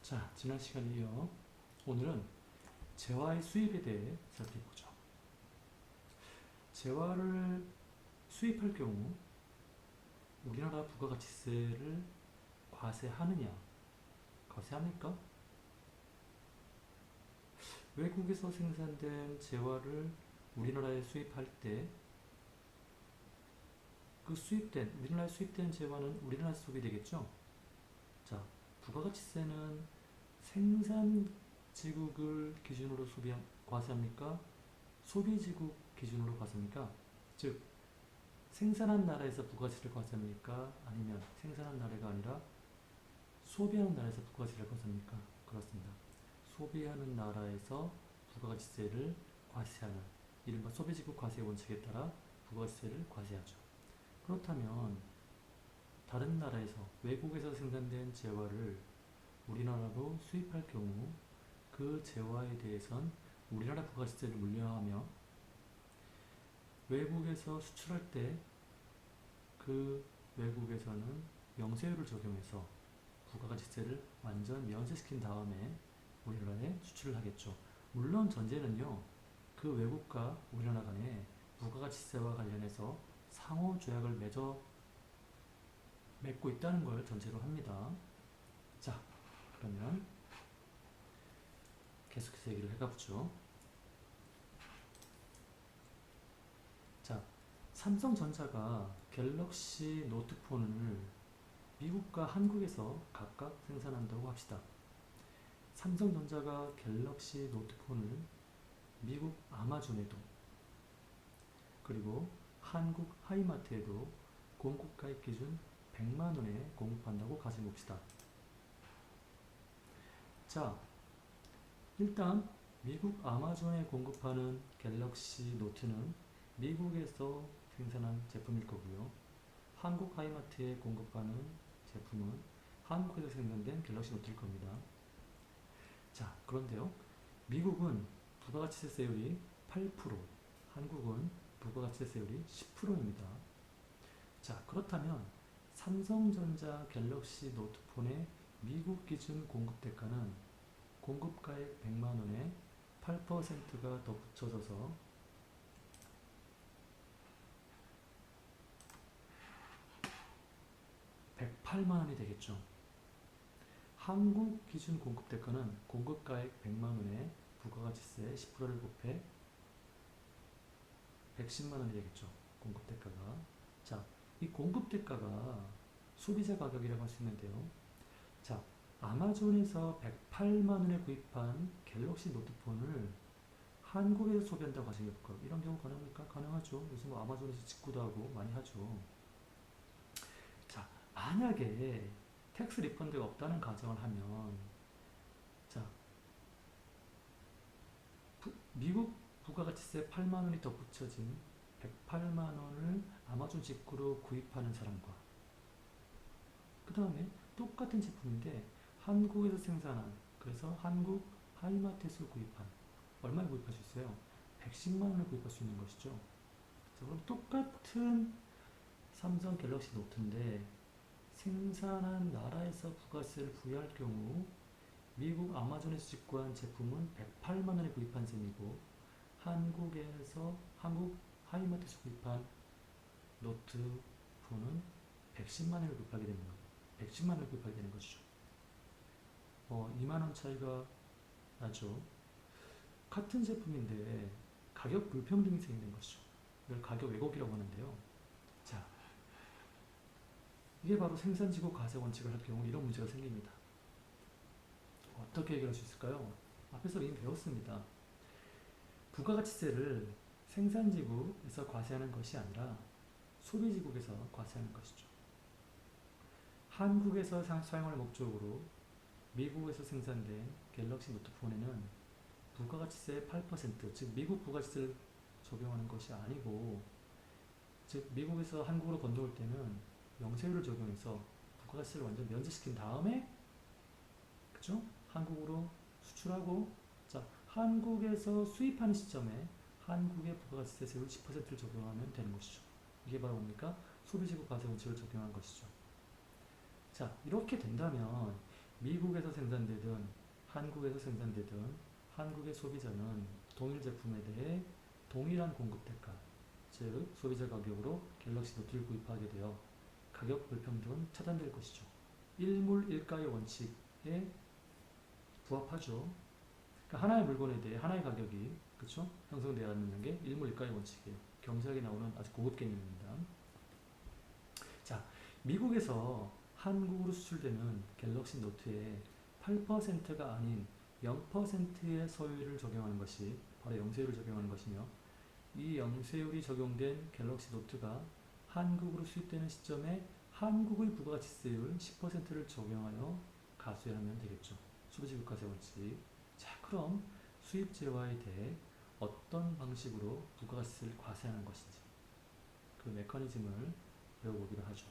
자, 지난 시간에 이어 오늘은 재화의 수입에 대해 살펴보죠. 재화를 수입할 경우 우리나라 부가가치세를 과세하느냐? 과세합니까? 외국에서 생산된 재화를 우리나라에 수입할 때 그 우리나라에 수입된 재화는 우리나라 수입이 되겠죠? 자, 부가가치세는 생산지국을 기준으로 과세합니까? 소비지국 기준으로 과세합니까? 즉, 생산한 나라에서 부가가치를 과세합니까? 아니면 생산한 나라가 아니라 소비하는 나라에서 부가가치를 과세합니까? 그렇습니다. 소비하는 나라에서 부가가치세를 과세하는 이른바 소비지국 과세 원칙에 따라 부가가치세를 과세하죠. 그렇다면 다른 나라에서 외국에서 생산된 재화를 우리나라로 수입할 경우 그 재화에 대해선 우리나라 부가가치세를 물려하며 외국에서 수출할 때 그 외국에서는 명세율을 적용해서 부가가치세를 완전 면세시킨 다음에 우리나라에 수출을 하겠죠. 물론 전제는요, 그 외국과 우리나라 간에 부가가치세와 관련해서 상호조약을 맺고 있다는 걸 전제로 합니다. 자, 그러면 계속해서 얘기를 해가보죠. 자, 삼성전자가 갤럭시 노트폰을 미국과 한국에서 각각 생산한다고 합시다. 삼성전자가 갤럭시 노트폰을 미국 아마존에도 그리고 한국 하이마트에도 공급가액 기준 100만원에 공급한다고 가정해봅시다. 자, 일단 미국 아마존에 공급하는 갤럭시 노트는 미국에서 생산한 제품일 거고요. 한국 하이마트에 공급하는 제품은 한국에서 생산된 갤럭시 노트일 겁니다. 자, 그런데요. 미국은 부가가치세율이 8%, 한국은 부가가치세율이 10%입니다. 자, 그렇다면 삼성전자 갤럭시 노트폰의 미국 기준 공급 대가는 공급가액 100만원에 8%가 더 붙여져서 108만원이 되겠죠. 한국 기준 공급 대가는 공급가액 100만원에 부가가치세 10%를 곱해 110만원이 되겠죠. 공급 대가가. 자, 이 공급 대가가 소비자 가격이라고 할 수 있는데요. 자, 아마존에서 108만원에 구입한 갤럭시 노트폰을 한국에서 소비한다고 가정해볼까요? 이런 경우 가능합니까? 가능하죠. 요즘 뭐 아마존에서 직구도 하고 많이 하죠. 자, 만약에 텍스 리펀드가 없다는 가정을 하면, 자, 미국 부가가치세 8만원이 더 붙여진 108만원을 아마존 직구로 구입하는 사람과, 그 다음에 똑같은 제품인데 한국에서 생산한, 그래서 한국 하이마트에서 구입한, 얼마에 구입할 수 있어요? 110만원을 구입할 수 있는 것이죠. 자, 그럼 똑같은 삼성 갤럭시 노트인데 생산한 나라에서 부가세를 부여할 경우 미국 아마존에서 직구한 제품은 108만원에 구입한 셈이고 한국 하이마트에서 구입한 노트폰은 110만원을 구입하게 되는 거예요. 110만원을 구입하게 되는 것이죠. 2만원 차이가 나죠. 같은 제품인데 가격 불평등이 생기는 것이죠. 이걸 가격 왜곡이라고 하는데요. 자, 이게 바로 생산지구 과세 원칙을 할 경우 이런 문제가 생깁니다. 어떻게 해결할 수 있을까요? 앞에서 이미 배웠습니다. 부가가치세를 생산지국에서 과세하는 것이 아니라 소비지국에서 과세하는 것이죠. 한국에서 사용할 목적으로 미국에서 생산된 갤럭시 노트폰에는 부가가치세 8%, 즉 미국 부가가치세를 적용하는 것이 아니고, 즉 미국에서 한국으로 건너올 때는 명세율을 적용해서 부가가치세를 완전 면제시킨 다음에, 그죠? 한국으로 수출하고, 자, 한국에서 수입하는 시점에 한국의 부가가치세율 10%를 적용하면 되는 것이죠. 이게 바로 뭡니까? 소비지국 과세 원칙을 적용한 것이죠. 자, 이렇게 된다면 미국에서 생산되든 한국에서 생산되든 한국의 소비자는 동일 제품에 대해 동일한 공급 대가, 즉 소비자 가격으로 갤럭시 노트를 구입하게 되어 가격 불평등은 차단될 것이죠. 일물일가의 원칙에 부합하죠. 그러니까 하나의 물건에 대해 하나의 가격이 그쵸? 형성되어야 하는 게 일물일가의 원칙이에요. 경제학에 나오는 아주 고급 개념입니다. 자, 미국에서 한국으로 수출되는 갤럭시 노트의 8%가 아닌 0%의 서율을 적용하는 것이 바로 영세율을 적용하는 것이며, 이 영세율이 적용된 갤럭시 노트가 한국으로 수입되는 시점에 한국의 부가가치세율 10%를 적용하여 가수하면 되겠죠. 소비지국가세 원칙. 자, 그럼 수입재화에 대해 어떤 방식으로 부가가치세를 과세하는 것인지 그 메커니즘을 배워보기로 하죠.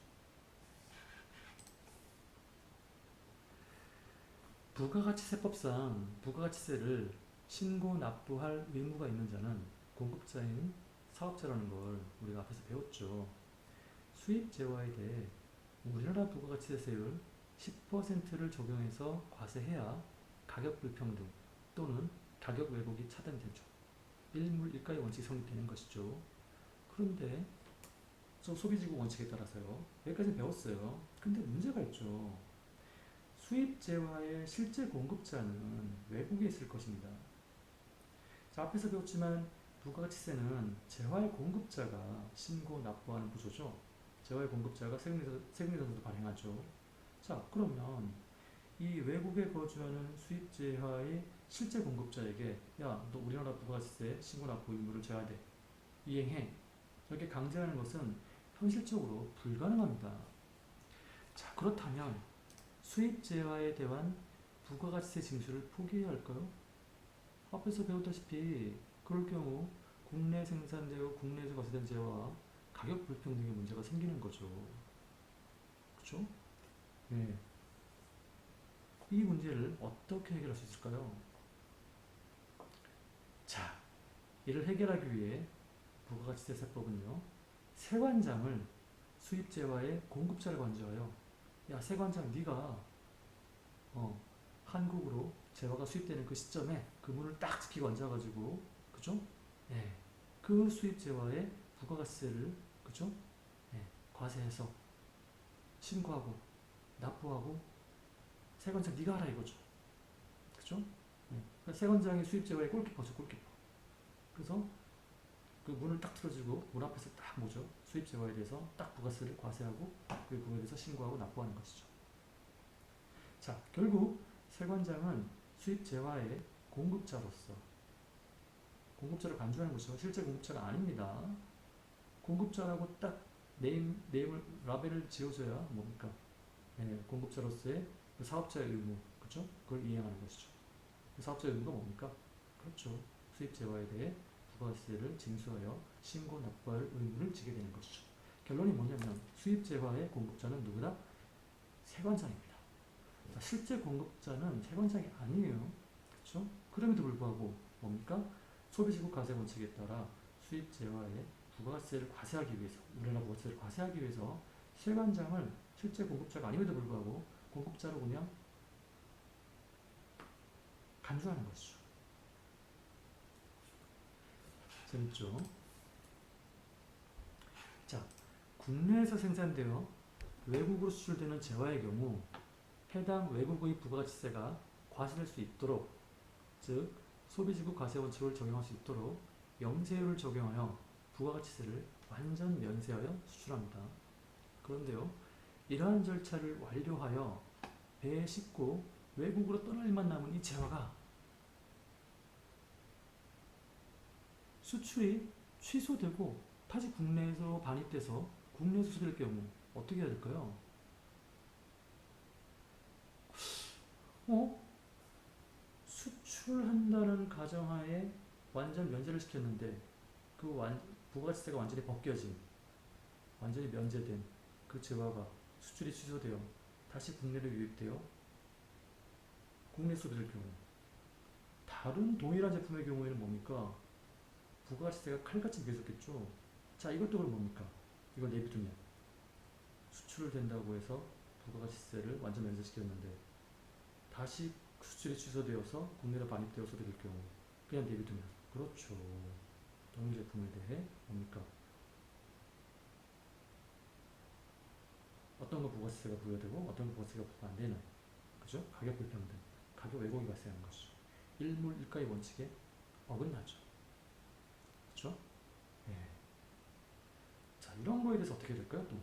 부가가치세법상 부가가치세를 신고 납부할 의무가 있는 자는 공급자인 사업자라는 걸 우리가 앞에서 배웠죠. 수입재화에 대해 우리나라 부가가치세율 10%를 적용해서 과세해야 가격 불평등 또는 가격 왜곡이 차단되죠. 일물일가의 원칙이 성립되는 것이죠. 그런데 저 소비지국 원칙에 따라서요. 여기까지 배웠어요. 근데 문제가 있죠. 수입 재화의 실제 공급자는 외국에 있을 것입니다. 자, 앞에서 배웠지만 부가가치세는 재화의 공급자가 신고 납부하는 구조죠. 재화의 공급자가 세금계산서도 발행하죠. 자, 그러면 이 외국에 거주하는 수입 재화의 실제 공급자에게 야, 너 우리나라 부가가치세 신고 납부 의무를 져야 돼. 이행해. 이렇게 강제하는 것은 현실적으로 불가능합니다. 자, 그렇다면 수입 재화에 대한 부가가치세 징수를 포기해야 할까요? 앞에서 배웠다시피 그럴 경우 국내 생산되고 국내에서 과세된 재화와 가격 불평등의 문제가 생기는 거죠. 그렇죠? 네. 이 문제를 어떻게 해결할 수 있을까요? 자, 이를 해결하기 위해 부가가치세법은요, 세관장을 수입재화의 공급자를 관저하여 야, 세관장 네가 한국으로 재화가 수입되는 그 시점에 그 문을 딱 지키고 앉아가지고 그죠? 예, 그 수입재화의 부가가치세를 그죠? 예, 과세해서 신고하고 납부하고 세관장 네가 하라 이거죠. 그죠? 예, 그러니까 세관장이 수입재화의 골키퍼죠, 골키퍼. 그래서 그 문을 딱 틀어주고 문 앞에서 딱 뭐죠? 수입재화에 대해서 딱 부가세를 과세하고 그 부분에 대해서 신고하고 납부하는 것이죠. 자, 결국 세관장은 수입재화의 공급자로서 공급자를 간주하는 것이죠. 실제 공급자가 아닙니다. 공급자라고 딱 네임을 라벨을 지어줘야 뭡니까? 네, 공급자로서의 그 사업자의 의무, 그렇죠? 그걸 이행하는 것이죠. 그 사업자의 의무가 뭡니까? 그렇죠. 수입재화에 대해 부가세를 징수하여 신고 납부할 의무를 지게 되는 것이죠. 결론이 뭐냐면 수입재화의 공급자는 누구다? 세관장입니다. 실제 공급자는 세관장이 아니에요. 그렇죠? 그럼에도 불구하고 뭡니까? 소비지국 가세 원칙에 따라 수입 재화의 부가세를 과세하기 위해서 우리나라 부가세를 과세하기 위해서 세관장을 실제 공급자가 아님에도 불구하고 공급자로 그냥 간주하는 것이죠. 재밌죠? 자, 국내에서 생산되어 외국으로 수출되는 재화의 경우 해당 외국의 부가가치세가 과세될 수 있도록, 즉 소비지국 가세 원칙을 적용할 수 있도록 영세율을 적용하여 부가가치세를 완전 면세하여 수출합니다. 그런데요, 이러한 절차를 완료하여 배에 싣고 외국으로 떠날 일만 남은 이 재화가 수출이 취소되고 다시 국내에서 반입돼서 국내에 수출될 경우 어떻게 해야 될까요? 수출한다는 가정하에 완전 면제를 시켰는데 그 부가가치세가 완전히 벗겨진, 완전히 면제된 그 재화가 수출이 취소되어 다시 국내로 유입되어 국내 소비될 경우, 다른 동일한 제품의 경우에는 뭡니까? 부가가치세가 칼같이 매겼겠죠. 자, 이것도 그럼 뭡니까? 이걸 내비두면 수출을 된다고 해서 부가가치세를 완전 면제시켰는데 다시 수출이 취소되어서 국내로 반입되어서 될 경우 그냥 내비두면 그렇죠. 동일 제품에 대해 뭡니까? 어떤 거 부가세가 부여되고 어떤 거 부가세가 부과 안 되는 그죠? 가격 불평등, 가격 왜곡이 발생하는 것이죠. 일물 일가의 원칙에 어긋나죠. 그렇죠? 예. 자, 이런 거에 대해서 어떻게 될까요? 또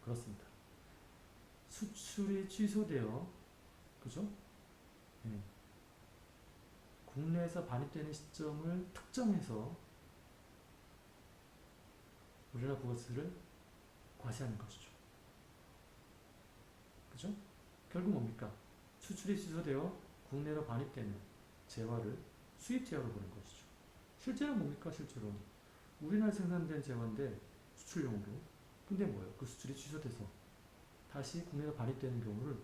그렇습니다. 수출이 취소되어 그죠? 예. 국내에서 반입되는 시점을 특정해서 우리나라 부가세를 과세하는 것이죠. 그죠? 결국 뭡니까? 수출이 취소되어 국내로 반입되는 재화를 수입 재화로 보는 것이죠. 실제는 뭡니까? 실제로 우리나라 생산된 재화인데 수출용으로. 근데 뭐예요? 그 수출이 취소돼서 다시 국내로 반입되는 경우를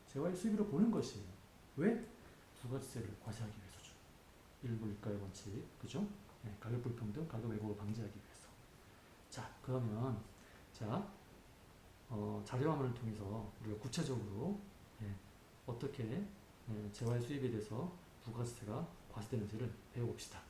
재화의 수입으로 보는 것이에요. 왜? 부가세를 과세하기 위해서죠. 일부 일가의 원칙, 그죠? 네, 가격 불평등, 가격 왜곡을 방지하기 위해서. 자, 그러면 자 자료화면을 통해서 우리가 구체적으로 어떻게 재화의 수입에 대해서 부가세가 과세되는지를 배워봅시다.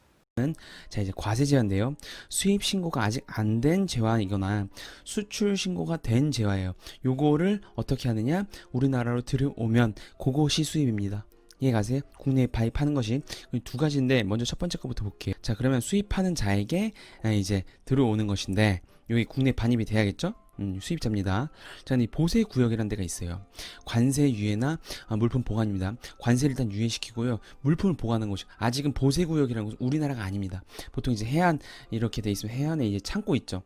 자, 이제 과세 제한인데요. 수입 신고가 아직 안 된 재화이거나 수출 신고가 된 재화예요. 요거를 어떻게 하느냐? 우리나라로 들여오면 그것이 수입입니다. 이해가세요? 국내에 반입하는 것이 두 가지인데 먼저 첫 번째 거부터 볼게요. 자, 그러면 수입하는 자에게 이제 들어오는 것인데 여기 국내 반입이 돼야겠죠? 수입자입니다. 자, 이 보세 구역이라는 데가 있어요. 관세 유예나 물품 보관입니다. 관세를 일단 유예시키고요. 물품을 보관하는 곳이 아직은 보세 구역이라는 곳은 우리나라가 아닙니다. 보통 이제 해안 이렇게 돼 있으면 해안에 이제 창고 있죠.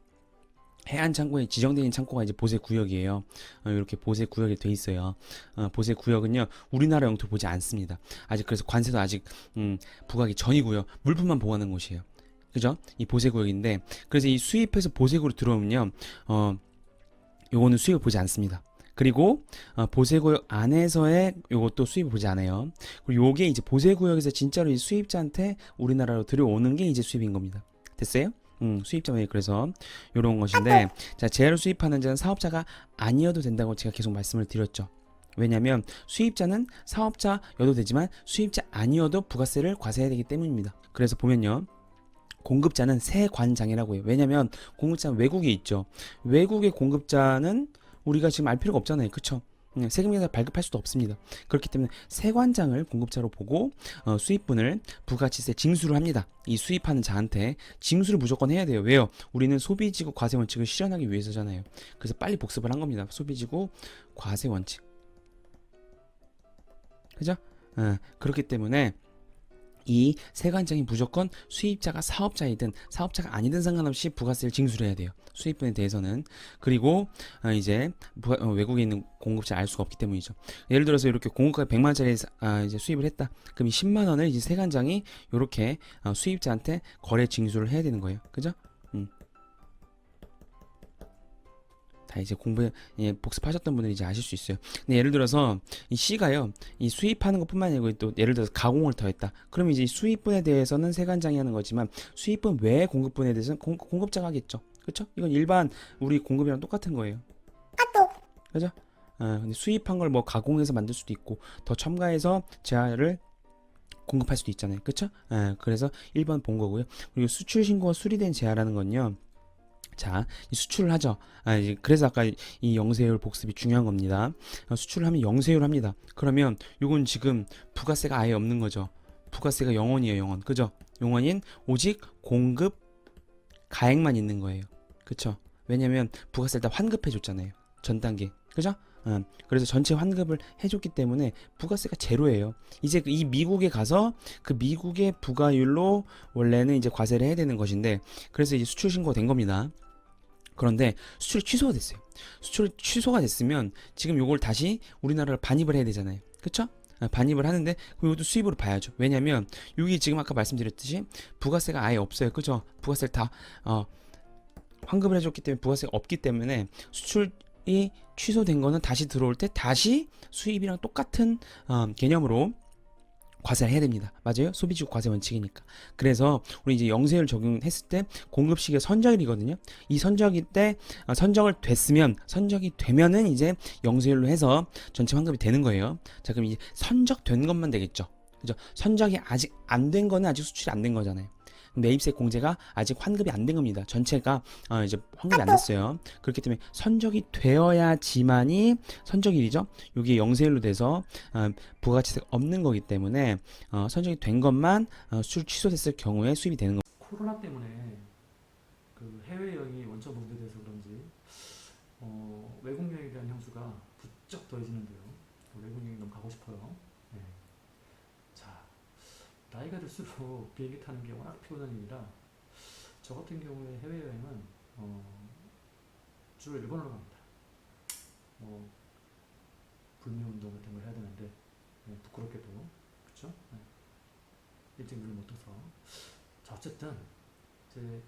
해안 창고에 지정된 창고가 이제 보세 구역이에요. 이렇게 보세 구역이 돼 있어요. 보세 구역은요 우리나라 영토 보지 않습니다. 아직 그래서 관세도 아직 부과하기 전이고요. 물품만 보관하는 곳이에요. 그죠? 이 보세 구역인데 그래서 이 수입해서 보세구로 들어오면요. 요거는 수입을 보지 않습니다. 그리고 보세구역 안에서의 요것도 수입을 보지 않아요. 그리고 요게 이제 보세구역에서 진짜로 이 수입자한테 우리나라로 들여오는 게 이제 수입인 겁니다. 됐어요? 수입자면 그래서 요런 것인데 자, 재화를 수입하는 자는 사업자가 아니어도 된다고 제가 계속 말씀을 드렸죠. 왜냐면 수입자는 사업자여도 되지만 수입자 아니어도 부가세를 과세해야 되기 때문입니다. 그래서 보면요. 공급자는 세관장이라고 해요. 왜냐면 공급자는 외국에 있죠. 외국의 공급자는 우리가 지금 알 필요가 없잖아요. 그쵸? 세금계산 발급할 수도 없습니다. 그렇기 때문에 세관장을 공급자로 보고 수입분을 부가치세 징수를 합니다. 이 수입하는 자한테 징수를 무조건 해야 돼요. 왜요? 우리는 소비지구 과세원칙을 실현하기 위해서잖아요. 그래서 빨리 복습을 한 겁니다. 소비지구 과세원칙. 그죠? 그렇기 때문에 이 세관장이 무조건 수입자가 사업자이든 사업자가 아니든 상관없이 부가세를 징수를 해야 돼요. 수입분에 대해서는. 그리고 이제 외국에 있는 공급자 알 수가 없기 때문이죠. 예를 들어서 이렇게 공급가 100만원짜리 이제 수입을 했다. 그럼 이 10만원을 이제 세관장이 이렇게 수입자한테 거래 징수를 해야 되는 거예요. 그죠? 다 이제 복습하셨던 분들이 이제 아실 수 있어요. 근데 예를 들어서 이 C가요, 이 수입하는 것뿐만 아니고 또 예를 들어서 가공을 더했다. 그럼 이제 수입분에 대해서는 세관장이 하는 거지만 수입분 외의 공급분에 대해서는 공급자가 하겠죠. 그렇죠? 이건 일반 우리 공급이랑 똑같은 거예요. 그죠? 근데 수입한 걸 뭐 가공해서 만들 수도 있고 더 첨가해서 재화를 공급할 수도 있잖아요. 그렇죠? 그래서 1번 본 거고요. 그리고 수출 신고가 수리된 재화라는 건요. 자, 수출을 하죠. 그래서 아까 이 영세율 복습이 중요한 겁니다. 수출을 하면 영세율 합니다. 그러면 요건 지금 부가세가 아예 없는 거죠. 부가세가 0원이에요, 0원. 그죠? 0원인 오직 공급 가액만 있는 거예요. 그쵸? 왜냐면 부가세를 다 환급해 줬잖아요. 전 단계. 그죠? 그래서 전체 환급을 해줬기 때문에 부가세가 제로예요. 이제 이 미국에 가서 그 미국의 부가율로 원래는 이제 과세를 해야 되는 것인데 그래서 이제 수출 신고가 된 겁니다. 그런데 수출이 취소가 됐어요. 수출이 취소가 됐으면 지금 요걸 다시 우리나라로 반입을 해야 되잖아요. 그쵸? 반입을 하는데 이것도 수입으로 봐야죠. 왜냐면 여기 지금 아까 말씀드렸듯이 부가세가 아예 없어요. 그죠? 부가세를 다 환급을 해줬기 때문에 부가세가 없기 때문에 수출이 취소된 거는 다시 들어올 때 다시 수입이랑 똑같은 개념으로 과세를 해야 됩니다. 맞아요? 소비지구 과세 원칙이니까. 그래서 우리 이제 영세율 적용했을 때 공급 시기가 선적일이거든요. 이 선적일 때 선적이 되면은 이제 영세율로 해서 전체 환급이 되는 거예요. 자, 그럼 이제 선적된 것만 되겠죠. 그죠? 선적이 아직 안 된 거는 아직 수출이 안 된 거잖아요. 매입세 공제가 아직 환급이 안 된 겁니다. 전체가 이제 환급이 안 됐어요. 그렇기 때문에 선적이 되어야지만이 선적일이죠. 이게 영세율로 돼서 부가가치세가 없는 거기 때문에 선적이 된 것만 수출 취소됐을 경우에 수입이 되는 겁니다. 코로나 때문에 그 해외 여행이 원천 봉쇄돼서 그런지 외국 여행에 대한 향수가 부쩍 더해지는데요. 외국 여행 너무 가고 싶어요. 네. 자, 나이가 들수록 비행기 타는 게 워낙 피곤한 일이라 저 같은 경우에 해외 여행은 주로 일본으로 갑니다. 불매 운동 같은 걸 해야 되는데 부끄럽게도 그렇죠? 일찍 눈을 못 떠서. 자, 어쨌든 제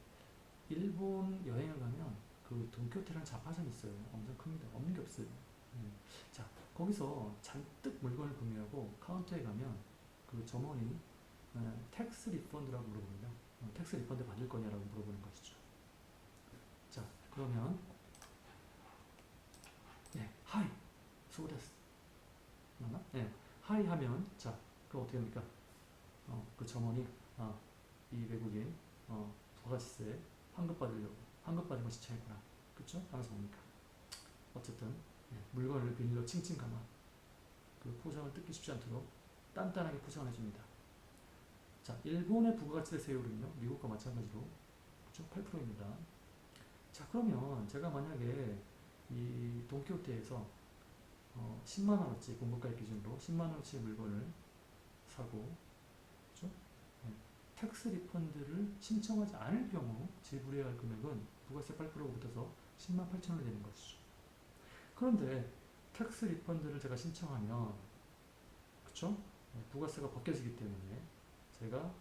일본 여행을 가면 그 돈키호테라는 잡화점이 있어요. 엄청 큽니다. 없는 게 없어요. 자, 거기서 잔뜩 물건을 구매하고 카운터에 가면 그 점원이 텍스 리펀드라고 물어봅니다. 텍스 리펀드 받을 거냐라고 물어보는 것이죠. 자, 그러면 하이 소데스 맞나? 하이 하면 자, 그럼 어떻게 합니까? 그 점원이 이 외국인 부가가치세 환급 받으려고 환급 받은 거 지참했구나. 그쵸? 하면서 뭡니까? 어쨌든 물건을 비닐로 칭칭 감아 그 포장을 뜯기 쉽지 않도록 단단하게 포장을 해줍니다. 자, 일본의 부가가치세 세율은요 미국과 마찬가지로 그쵸? 8%입니다. 자, 그러면 제가 만약에 이 돈키호테에서 10만원어치 공급가액 기준으로 10만원어치 물건을 사고 그쵸? 텍스 리펀드를 신청하지 않을 경우 지불해야 할 금액은 부가세 8%가 붙어서 10만 8천 원이 되는 것이죠. 그런데 텍스 리펀드를 제가 신청하면 그쵸? 부가세가 벗겨지기 때문에 제가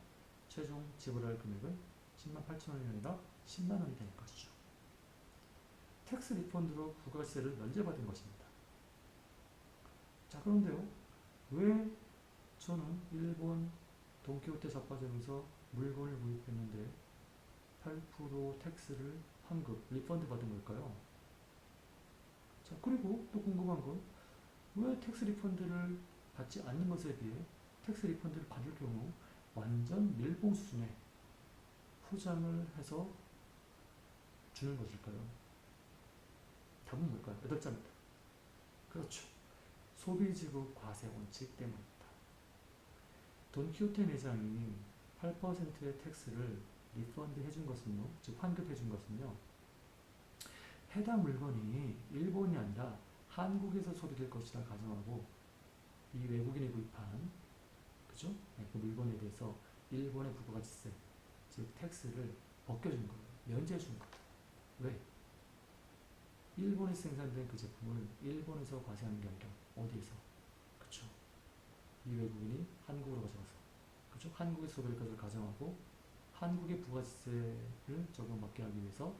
최종 지불할 금액은 10만 8천 원이 아니라 10만 원이 되는 것이죠. 텍스 리펀드로 부가세를 면제받은 것입니다. 자, 그런데요, 왜 저는 일본 돈키호테 잡화점에서 물건을 구입했는데 8% 텍스를 환급, 리펀드 받은 걸까요? 자, 그리고 또 궁금한 건 왜 텍스 리펀드를 받지 않는 것에 비해 텍스 리펀드를 받을 경우 완전 밀봉 수준의 포장을 해서 주는 것일까요? 답은 뭘까요? 8자입니다. 그렇죠. 소비지구 과세 원칙 때문입니다. 돈키호테 매장이 8%의 텍스를 리펀드 해준 것은요, 즉 환급해 준 것은요, 해당 물건이 일본이 아니라 한국에서 소비될 것이라 가정하고 이 외국인이 구입한 그죠? 그 물건에 대해서 일본의 부가가치세, 즉 텍스를 벗겨준 거예요. 면제해 준 거예요. 왜? 일본에서 생산된 그 제품을 일본에서 과세하는 게 아니라 어디에서? 그쵸? 이 외국인이 한국으로 가져가서 그쵸? 한국의 소비될 것을 가정하고 한국의 부가세를 적용받게 하기 위해서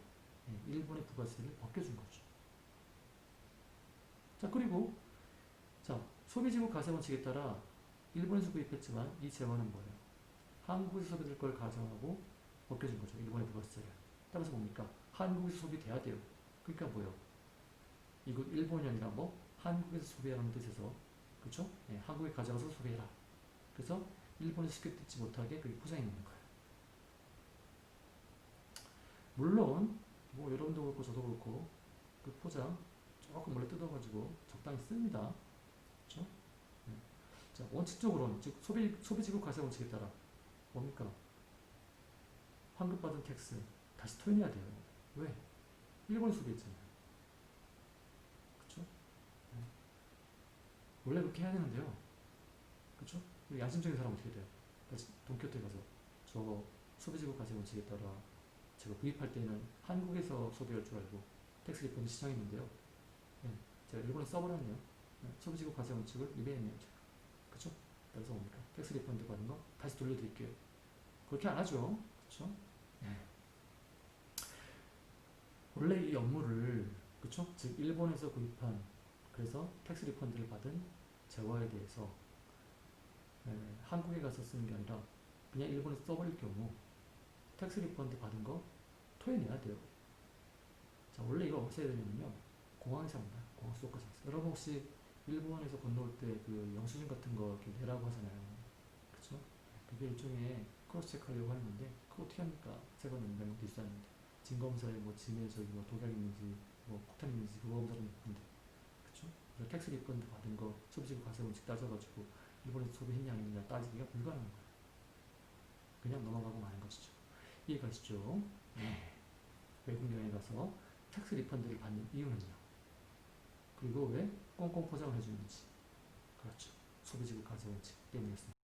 일본의 부가세를 벗겨준 거죠. 자, 그리고 자, 소비지구 과세 원칙에 따라 일본에서 구입했지만 이 재화는 뭐예요? 한국에서 소비될 걸 가정하고 벗겨준 거죠. 일본의 부가세를. 따라서 뭡니까? 한국에서 소비돼야 돼요. 그러니까 뭐예요? 이거 일본이 아니라 뭐 한국에서 소비하는 뜻에서 그렇죠? 한국에 가져가서 소비해라. 그래서 일본에서 쉽게 뜯지 못하게 그게 포장해 놓는 거예요. 물론 뭐 여러분도 그렇고 저도 그렇고 그 포장 조금 몰래 뜯어가지고 적당히 씁니다. 그렇죠? 자, 원칙적으로는 즉 소비지구 과세 원칙에 따라 뭡니까? 환급받은 텍스 다시 토해내야 돼요. 왜? 일본에 소비했잖아요. 그렇죠? 원래 그렇게 해야 되는데요. 그렇죠? 양심적인 사람 어떻게 돼요? 돈키호테 가서 저 소비지구 과세 원칙에 따라 제가 구입할 때는 한국에서 소비할 줄 알고 텍스 리펀드 시청했는데요. 제가 일본에 써버렸네요. 소비지구 과세 원칙을 위배했네요. 제가. 그쵸? 그래서 뭡니까? 텍스 리펀드 받은 거 다시 돌려드릴게요. 그렇게 안 하죠. 그쵸? 원래 이 업무를 그쵸? 즉 일본에서 구입한 그래서 텍스 리펀드를 받은 재화에 대해서 한국에 가서 쓰는 게 아니라 그냥 일본에서 써버릴 경우 텍스 리펀드 받은 거 토해내야 돼요. 자, 원래 이걸 어디서 해야 되냐면요. 공항에서 합니다. 공항 수도까지 해서. 여러분 혹시 일본에서 건너올 때 그 영수증 같은 거 이렇게 내라고 하잖아요. 그쵸? 그게 일종의 크로스 체크하려고 하는 건데 그거 어떻게 합니까? 세관 명령도 있었는데 진검사에 뭐 짐에 저기 뭐 독약 있는지 뭐 폭탄 있는지 그거 검사를 했는데 그쵸? 그래서 텍스 리펀드 받은 거 소비지구 가세 원칙 따져가지고 일본에서 소비했냐 아니냐 따지기가 불가능한 거예요. 그냥 넘어가고 마는 것이죠. 이해가시죠? 네. 외국 여행 가서 텍스 리펀드를 받는 이유는요. 그리고 왜 꽁꽁 포장을 해주는지. 그렇죠. 소비지구 가세 원칙 때문이었습니다.